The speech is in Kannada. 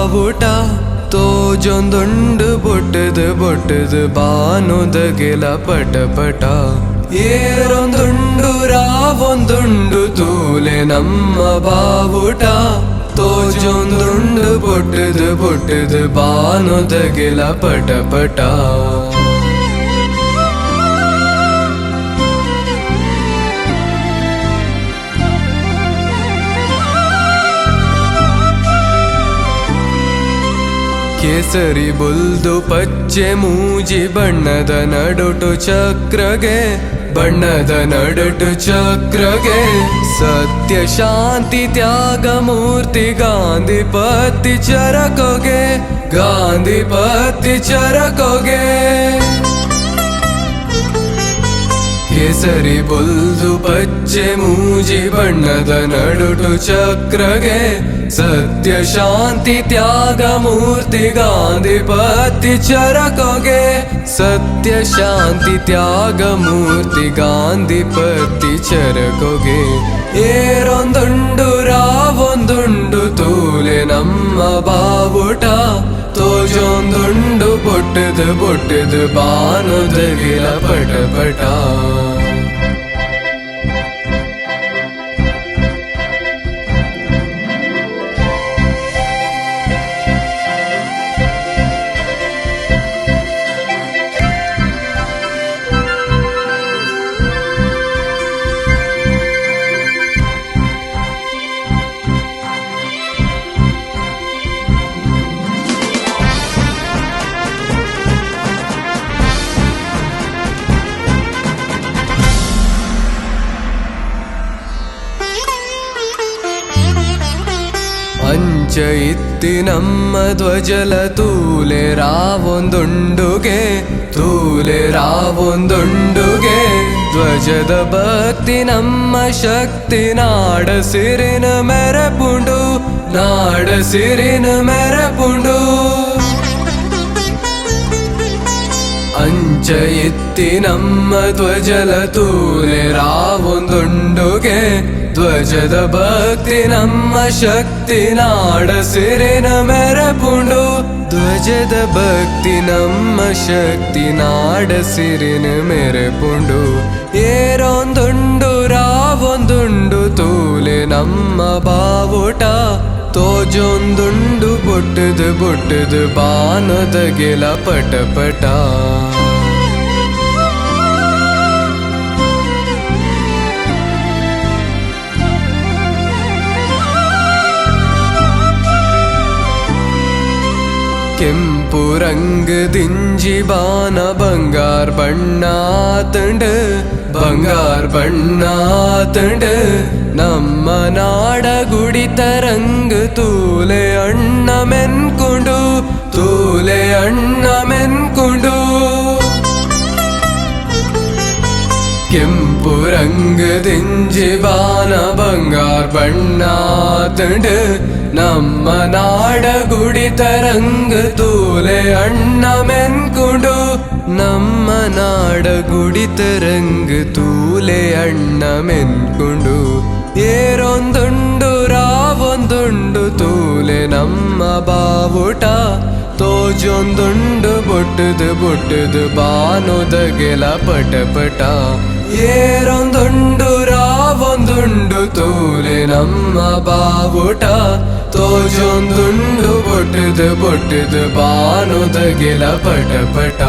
ಬಾವುಟ ತೋಜೊಂದುಂಡು ಬೊಟ್ಟದು ಬಾನುದಗಿಲ ಪಟ ಪಟ ಏರೊಂದುಂಡು ರಾವೊಂದುಂಡು ತೂಲೆ ನಮ್ಮ ಬಾವುಟ ತೋಜೊಂದುಂಡು ಬೊಟ್ಟದು ಬಾನುದಗಿಲ ಪಟ ಪಟ ಕೇಸರಿ ಬುಲ್ದು ಪಚ್ಚೆ ಮೂಜಿ ಬಣ್ಣದ ನಡುಟು ಚಕ್ರಗೆ ಸತ್ಯ ಶಾಂತಿ ತ್ಯಾಗ ಮೂರ್ತಿ ಗಾಂಧಿಪತಿ ಚರಕೊಗೆ ಕೇಸರಿ ಬುಲ್ದು ಪಚ್ಚೆ ಮೂಜಿ ಬಣ್ಣದ ನಡುಟು ಚಕ್ರಗೆ ಸತ್ಯ ಶಾಂತಿ ತ್ಯಾಗ ಮೂರ್ತಿ ಗಾಂಧಿಪತಿ ಚರಕೊಗೆ ಸತ್ಯ ಶಾಂತಿ ತ್ಯಾಗ ಮೂರ್ತಿ ಗಾಂಧಿಪತಿ ಚರಕೊಗೆ ಏರೊಂದುಂಡು ರಾವೊಂದುಂಡು ತೂಲೆ ನಮ್ಮ ಬಾವುಟ ತೋಜೊಂದುಂಡು ಬೊಟ್ಟದು ಬಾನುದಗಿಲ ಪಟ ಪಟ ಅಂಚ ಇತ್ತಿ ನಮ್ಮ ಧ್ವಜಲ ತೂಲೆ ರಾವೊಂದುಂಡುಗೆ ಧ್ವಜದ ಭಕ್ತಿ ನಮ್ಮ ಶಕ್ತಿ ನಾಡ ಸಿರಿನ ಮೆರಪುಂಡು ಅಂಚ ಇತ್ತಿ ನಮ್ಮ ಧ್ವಜಲ ತೂಲೆ ರಾವೊಂದುಂಡುಗೆ ಧ್ವಜದ ಭಕ್ತಿ ನಮ್ಮ ಶಕ್ತಿ ನಾಡ ಸಿರಿನ ಮೆರಪುಂಡು ಧ್ವಜದ ಭಕ್ತಿ ನಮ್ಮ ಶಕ್ತಿ ನಾಡ ಸಿರಿನ ಮೆರಪುಂಡು ಏರೊಂದುಂಡು ರಾವೊಂದುಂಡು ತೂಲೆ ನಮ್ಮ ಬಾವುಟ ತೋಜೊಂದುಂಡು ಬೊಟ್ಟದು ಬಾನುದಗಿಲ ಪಟ ಪಟ ಕೆಂಪು ರಂಗದಿಂಜಿ ಬಾನ ಬಂಗಾರ ಬಣ್ಣಾತಂಡ ನಮ್ಮ ನಾಡ ಗುಡಿತ ರಂಗ ತೂಲೆ ಅಣ್ಣ ಮೆನ್ಕೊಂಡು ಕೆಂಪು ರಂಗದಿಂಜಿ ಬಾನ ಬಂಗಾರ ಬಣ್ಣಾತಂಡ ನಮ್ಮ ನಾಡ ಗುಡಿತ ರಂಗ ತೂಲೆ ಅಣ್ಣ ಮೆನ್ಕೊಂಡು ನಮ್ಮ ನಾಡ ಗುಡಿತ ರಂಗ ತೂಲೆ ಅಣ್ಣ ಮೆನ್ಕೊಂಡು ಏರೊಂದುಂಡು ರಾವೊಂದುಂಡು ತೂಲೆ ನಮ್ಮ ಬಾವುಟ ತೋಜೊಂದುಂಡು ಬೊಟ್ಟದು ಬಾನುದಗಿಲ ಪಟ ಪಟ ಏರೊಂದುಂಡು ರಾವೊಂದುಂಡು ತೂಲೆ ನಮ್ಮ ಬಾವುಟ ತೋಜೊಂದುಂಡು ಬೊಟ್ಟದು ಬಾನುದಗಿಲ ಪಟ ಪಟ